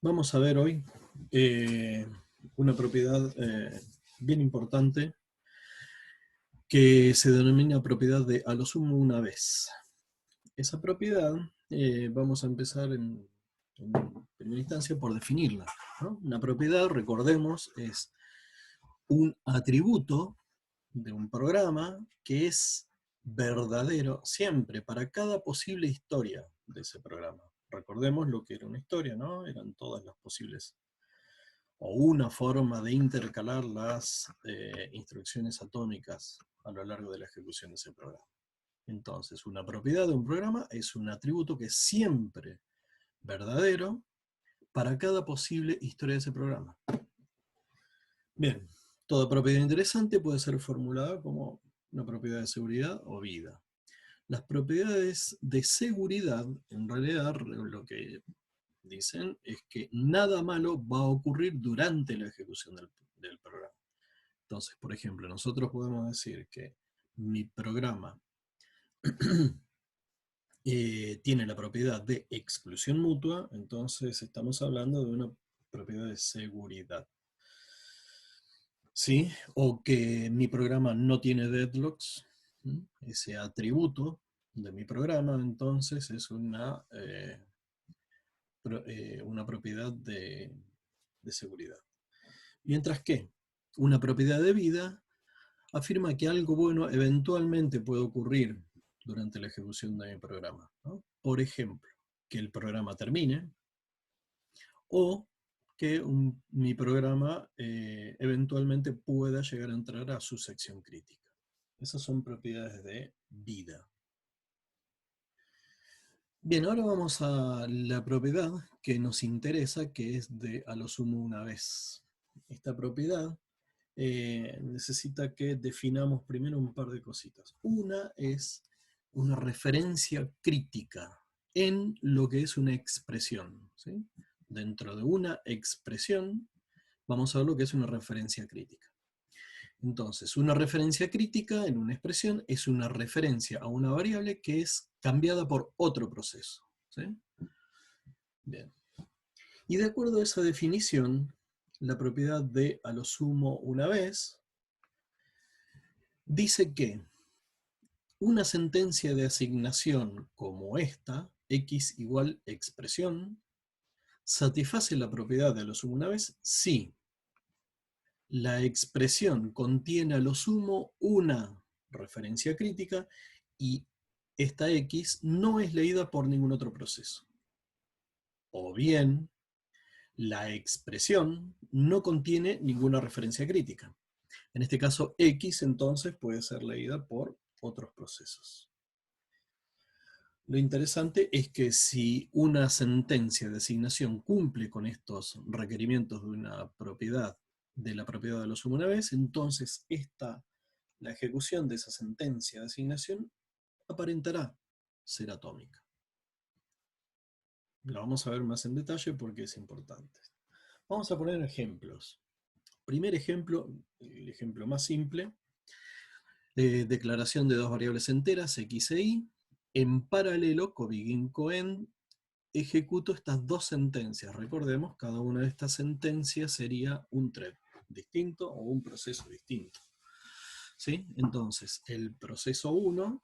Vamos a ver hoy una propiedad bien importante que se denomina propiedad de a lo sumo una vez. Esa propiedad vamos a empezar en primera instancia por definirla, ¿no? Una propiedad, recordemos, es un atributo de un programa que es verdadero siempre para cada posible historia de ese programa. Recordemos lo que era una historia, ¿no? Eran todas las posibles o una forma de intercalar las instrucciones atómicas a lo largo de la ejecución de ese programa. Entonces, una propiedad de un programa es un atributo que es siempre verdadero para cada posible historia de ese programa. Bien, toda propiedad interesante puede ser formulada como una propiedad de seguridad o vida. Las propiedades de seguridad, en realidad, lo que dicen es que nada malo va a ocurrir durante la ejecución del programa. Entonces, por ejemplo, nosotros podemos decir que mi programa tiene la propiedad de exclusión mutua, entonces estamos hablando de una propiedad de seguridad. ¿Sí? O que mi programa no tiene deadlocks, ¿sí? Ese atributo de mi programa, entonces es una propiedad de seguridad. Mientras que una propiedad de vida afirma que algo bueno eventualmente puede ocurrir durante la ejecución de mi programa, ¿no? Por ejemplo, que el programa termine o que mi programa eventualmente pueda llegar a entrar a su sección crítica. Esas son propiedades de vida. Bien, ahora vamos a la propiedad que nos interesa, que es de a lo sumo una vez. Esta propiedad necesita que definamos primero un par de cositas. Una es una referencia crítica en lo que es una expresión, ¿sí? Dentro de una expresión vamos a ver lo que es una referencia crítica. Entonces, una referencia crítica en una expresión es una referencia a una variable que es cambiada por otro proceso, ¿sí? Bien. Y de acuerdo a esa definición, la propiedad de a lo sumo una vez dice que una sentencia de asignación como esta, x igual expresión, satisface la propiedad de a lo sumo una vez si la expresión contiene a lo sumo una referencia crítica y esta x no es leída por ningún otro proceso. O bien, la expresión no contiene ninguna referencia crítica. En este caso, x entonces puede ser leída por otros procesos. Lo interesante es que si una sentencia de asignación cumple con estos requerimientos de una propiedad, de la propiedad de lo sumo una vez, entonces la ejecución de esa sentencia de asignación aparentará ser atómica. Lo vamos a ver más en detalle porque es importante. Vamos a poner ejemplos. Primer ejemplo, el ejemplo más simple, declaración de dos variables enteras, x e y. En paralelo, cobegin coend, ejecuto estas dos sentencias. Recordemos, cada una de estas sentencias sería un thread distinto o un proceso distinto. ¿Sí? Entonces, el proceso 1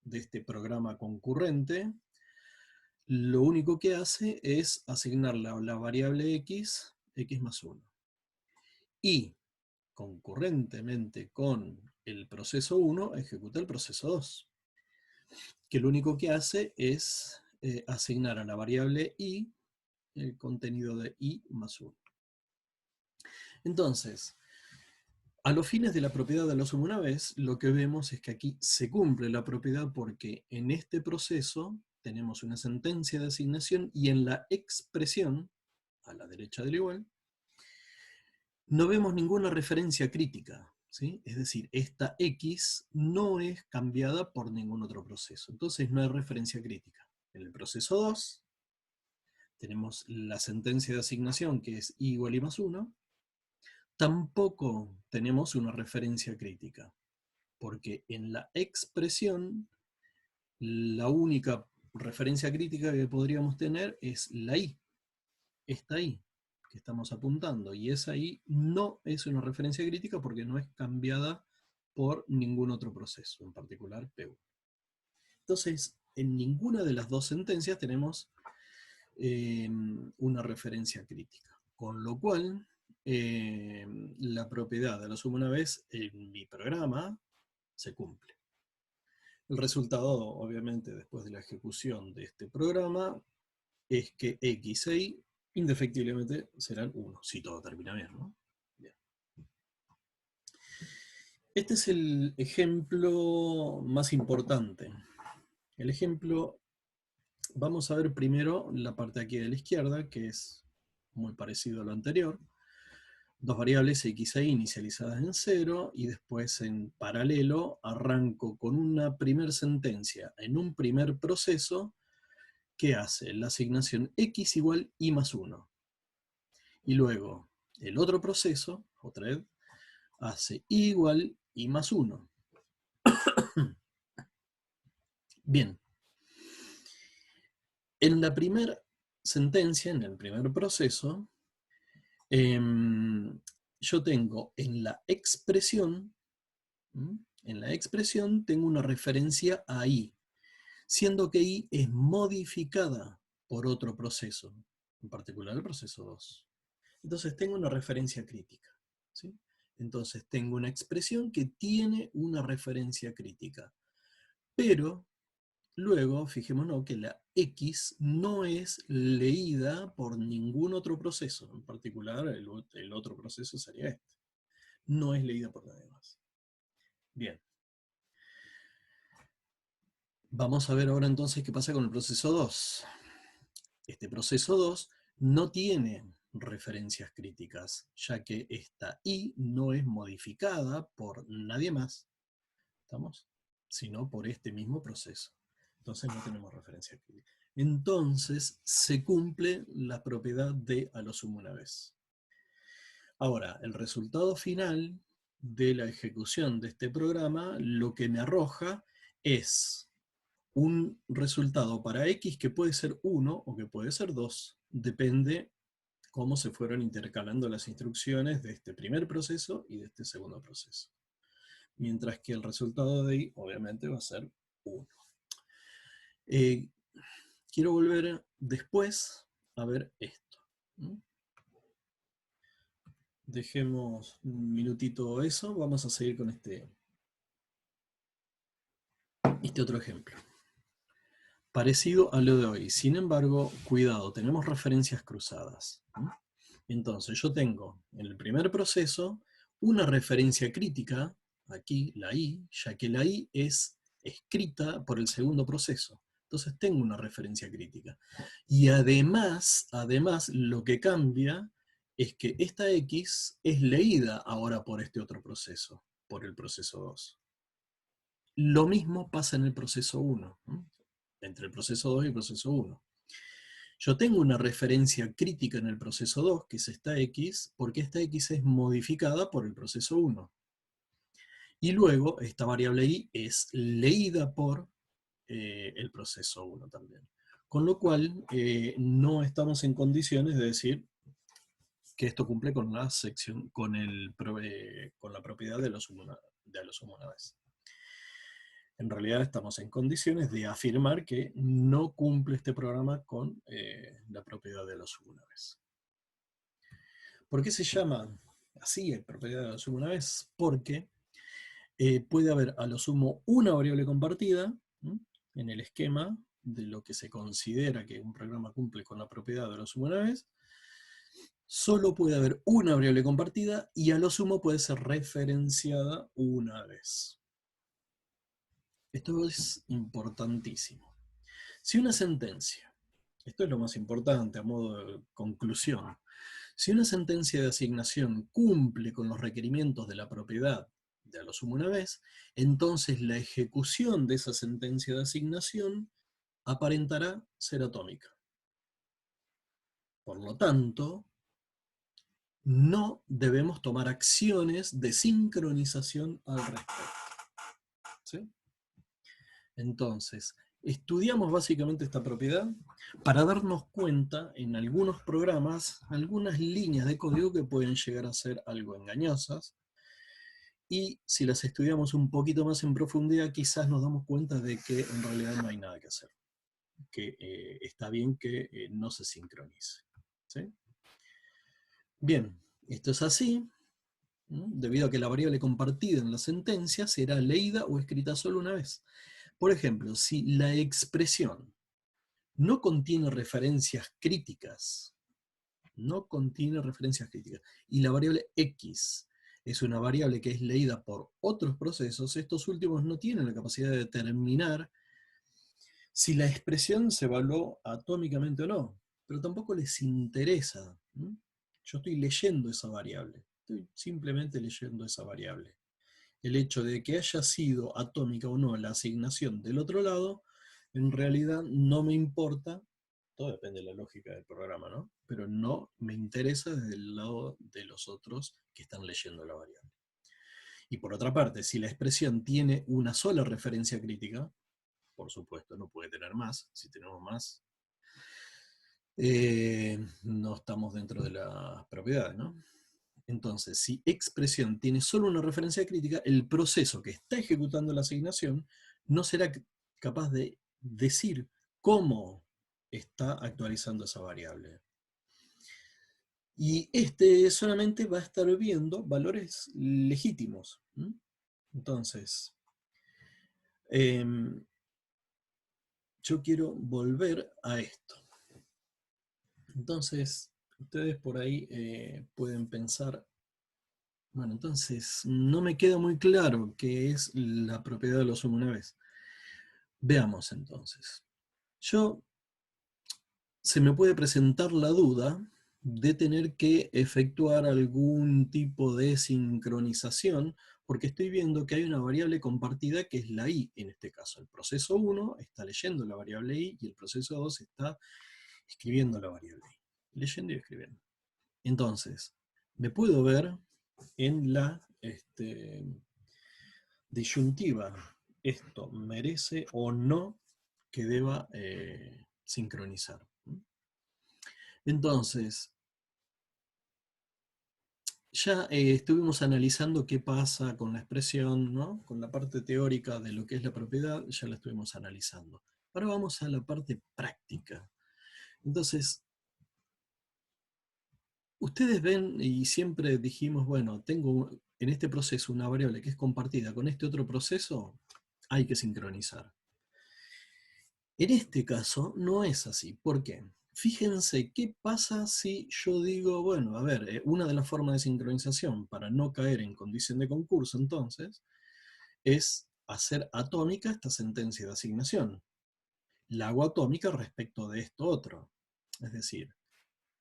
de este programa concurrente, lo único que hace es asignar la variable x más 1. Y, concurrentemente con el proceso 1, ejecuta el proceso 2, que lo único que hace es asignar a la variable y el contenido de i más 1. Entonces, a los fines de la propiedad de a lo sumo una vez, lo que vemos es que aquí se cumple la propiedad porque en este proceso tenemos una sentencia de asignación y en la expresión, a la derecha del igual, no vemos ninguna referencia crítica, ¿sí? Es decir, esta x no es cambiada por ningún otro proceso, entonces no hay referencia crítica. En el proceso 2 tenemos la sentencia de asignación que es i igual i más 1, tampoco tenemos una referencia crítica, porque en la expresión la única referencia crítica que podríamos tener es la i. esta I que estamos apuntando, y esa I no es una referencia crítica porque no es cambiada por ningún otro proceso, en particular P1. Entonces, en ninguna de las dos sentencias tenemos una referencia crítica, con lo cual la propiedad de a lo sumo una vez en mi programa se cumple. El resultado, obviamente, después de la ejecución de este programa, es que X e Y indefectiblemente serán 1, si todo termina bien, ¿no? Bien. Este es el ejemplo más importante. El ejemplo, vamos a ver primero la parte aquí de la izquierda, que es muy parecido a lo anterior. Dos variables X e Y inicializadas en 0, y después en paralelo arranco con una primer sentencia en un primer proceso que hace la asignación X igual Y más 1. Y luego el otro proceso, otra vez, hace Y igual Y más 1. Bien. En la primera sentencia, en el primer proceso, yo tengo en la expresión tengo una referencia a I, siendo que I es modificada por otro proceso, en particular el proceso 2. Entonces tengo una referencia crítica, ¿sí? Entonces tengo una expresión que tiene una referencia crítica. Pero luego, fijémonos que la X no es leída por ningún otro proceso, en particular el otro proceso sería este. No es leída por nadie más. Bien. Vamos a ver ahora entonces qué pasa con el proceso 2. Este proceso 2 no tiene referencias críticas, ya que esta I no es modificada por nadie más, ¿estamos? Sino por este mismo proceso. Entonces no tenemos referencia crítica. Entonces se cumple la propiedad de a lo sumo una vez. Ahora, el resultado final de la ejecución de este programa lo que me arroja es un resultado para X que puede ser 1 o que puede ser 2. Depende cómo se fueron intercalando las instrucciones de este primer proceso y de este segundo proceso. Mientras que el resultado de I, obviamente, va a ser 1. Quiero volver después a ver esto. Dejemos un minutito eso, vamos a seguir con este otro ejemplo. Parecido a lo de hoy, sin embargo, cuidado, tenemos referencias cruzadas. Entonces yo tengo en el primer proceso una referencia crítica, aquí la I, ya que la I es escrita por el segundo proceso. Entonces tengo una referencia crítica. Y además, lo que cambia es que esta X es leída ahora por este otro proceso, por el proceso 2. Lo mismo pasa en el proceso 1, entre el proceso 2 y el proceso 1. Yo tengo una referencia crítica en el proceso 2, que es esta X, porque esta X es modificada por el proceso 1. Y luego esta variable I es leída por el proceso 1 también. Con lo cual, no estamos en condiciones de decir que esto cumple con la sección, con la propiedad de a lo sumo una vez. En realidad estamos en condiciones de afirmar que no cumple este programa con la propiedad de a lo sumo una vez. ¿Por qué se llama así propiedad de a lo sumo una vez? Porque puede haber a lo sumo una variable compartida en el esquema de lo que se considera que un programa cumple con la propiedad de a lo sumo una vez. Solo puede haber una variable compartida y a lo sumo puede ser referenciada una vez. Esto es importantísimo. Si una sentencia, esto es lo más importante a modo de conclusión, si una sentencia de asignación cumple con los requerimientos de la propiedad de a lo sumo una vez, entonces la ejecución de esa sentencia de asignación aparentará ser atómica. Por lo tanto, no debemos tomar acciones de sincronización al respecto. ¿Sí? Entonces, estudiamos básicamente esta propiedad para darnos cuenta en algunos programas, algunas líneas de código que pueden llegar a ser algo engañosas, y si las estudiamos un poquito más en profundidad, quizás nos damos cuenta de que en realidad no hay nada que hacer, que está bien que no se sincronice. ¿Sí? Bien, esto es así, ¿no? Debido a que la variable compartida en la sentencia será leída o escrita solo una vez. Por ejemplo, si la expresión no contiene referencias críticas, y la variable x es una variable que es leída por otros procesos, estos últimos no tienen la capacidad de determinar si la expresión se evaluó atómicamente o no, pero tampoco les interesa. Yo estoy leyendo esa variable, estoy simplemente leyendo esa variable. El hecho de que haya sido atómica o no la asignación del otro lado, en realidad no me importa, todo depende de la lógica del programa, ¿no? Pero no me interesa desde el lado de los otros que están leyendo la variable. Y por otra parte, si la expresión tiene una sola referencia crítica, por supuesto, no puede tener más. Si tenemos más, no estamos dentro de las propiedades, ¿no? Entonces, si expresión tiene solo una referencia crítica, el proceso que está ejecutando la asignación no será capaz de decir cómo está actualizando esa variable. Y este solamente va a estar viendo valores legítimos. Entonces, yo quiero volver a esto. Entonces, ustedes por ahí pueden pensar, bueno, entonces no me queda muy claro qué es la propiedad de lo sumo una vez. Veamos entonces. Se me puede presentar la duda de tener que efectuar algún tipo de sincronización, porque estoy viendo que hay una variable compartida que es la i, en este caso. El proceso 1 está leyendo la variable i y el proceso 2 está escribiendo la variable i. Leyendo y escribiendo. Entonces, me puedo ver en la disyuntiva. ¿Esto merece o no que deba sincronizar? Entonces, ya estuvimos analizando qué pasa con la expresión, ¿no? Con la parte teórica de lo que es la propiedad, ya la estuvimos analizando. Ahora vamos a la parte práctica. Entonces, ustedes ven, y siempre dijimos, bueno, tengo en este proceso una variable que es compartida con este otro proceso, hay que sincronizar. En este caso no es así. ¿Por qué? Fíjense qué pasa si yo digo, bueno, a ver, una de las formas de sincronización para no caer en condición de concurso, entonces, es hacer atómica esta sentencia de asignación. La hago atómica respecto de esto otro. Es decir,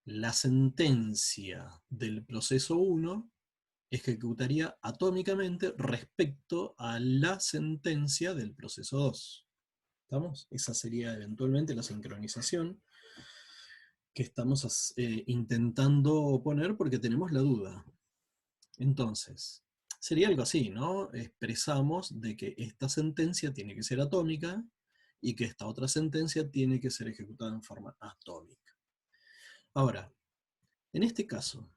la sentencia del proceso 1 ejecutaría atómicamente respecto a la sentencia del proceso 2. ¿Estamos? Esa sería eventualmente la sincronización que estamos intentando poner porque tenemos la duda. Entonces, sería algo así, ¿no? Expresamos de que esta sentencia tiene que ser atómica y que esta otra sentencia tiene que ser ejecutada en forma atómica. Ahora, en este caso,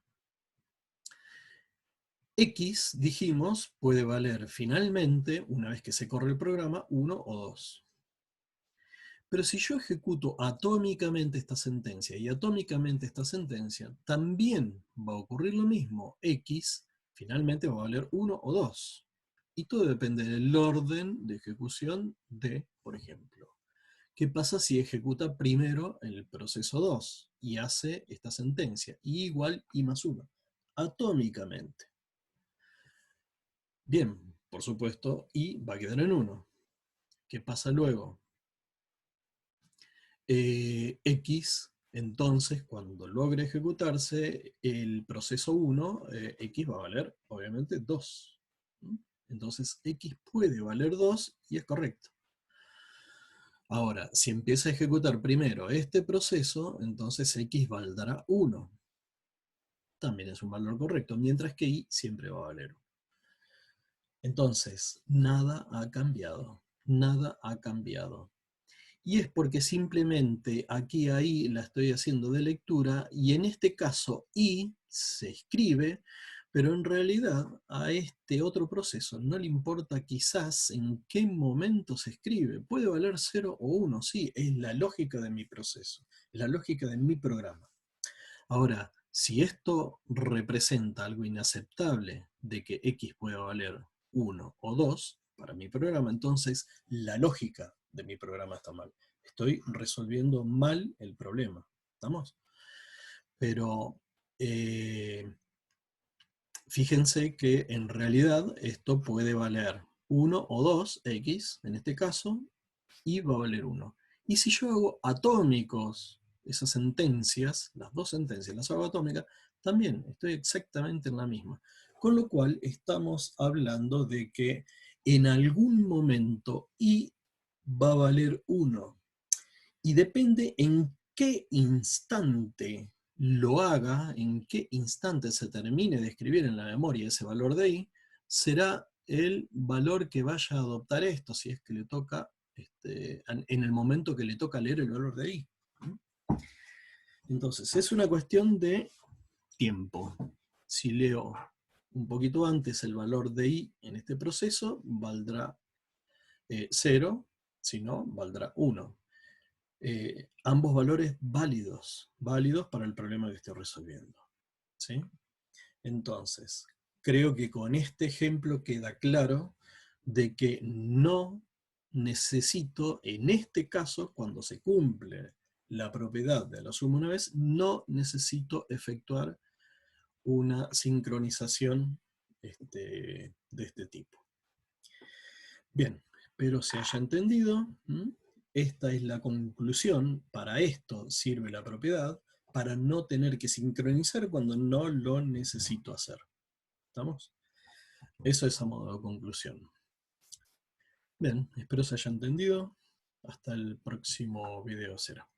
X, dijimos, puede valer finalmente, una vez que se corre el programa, 1 o 2. Pero si yo ejecuto atómicamente esta sentencia y atómicamente esta sentencia, también va a ocurrir lo mismo. X finalmente va a valer 1 o 2. Y todo depende del orden de ejecución de, por ejemplo, ¿qué pasa si ejecuta primero el proceso 2 y hace esta sentencia? I igual I más 1, atómicamente. Bien, por supuesto, I va a quedar en 1. ¿Qué pasa luego? X, entonces, cuando logre ejecutarse el proceso 1, X va a valer, obviamente, 2. Entonces, X puede valer 2 y es correcto. Ahora, si empieza a ejecutar primero este proceso, entonces X valdrá 1. También es un valor correcto, mientras que Y siempre va a valer 1. Entonces, nada ha cambiado. Nada ha cambiado. Y es porque simplemente aquí a I la estoy haciendo de lectura, y en este caso I se escribe, pero en realidad a este otro proceso no le importa quizás en qué momento se escribe. Puede valer 0 o 1, sí, es la lógica de mi proceso, es la lógica de mi programa. Ahora, si esto representa algo inaceptable de que X pueda valer 1 o 2 para mi programa, entonces la lógica de mi programa está mal. Estoy resolviendo mal el problema. ¿Estamos? Pero fíjense que en realidad esto puede valer 1 o 2, X en este caso, y va a valer 1. Y si yo hago atómicos esas sentencias, las dos sentencias las hago atómicas, también estoy exactamente en la misma. Con lo cual estamos hablando de que en algún momento I va a valer 1. Y depende en qué instante lo haga, en qué instante se termine de escribir en la memoria ese valor de I, será el valor que vaya a adoptar esto, si es que le toca, en el momento que le toca leer el valor de I. Entonces, es una cuestión de tiempo. Si leo un poquito antes el valor de I en este proceso, valdrá 0, si no, valdrá 1. Ambos valores válidos para el problema que estoy resolviendo. ¿Sí? Entonces, creo que con este ejemplo queda claro de que no necesito, en este caso, cuando se cumple la propiedad de la suma una vez, no necesito efectuar una sincronización de este tipo. Bien, espero se haya entendido. Esta es la conclusión. Para esto sirve la propiedad, para no tener que sincronizar cuando no lo necesito hacer. ¿Estamos? Eso es a modo de conclusión. Bien, espero se haya entendido. Hasta el próximo video será.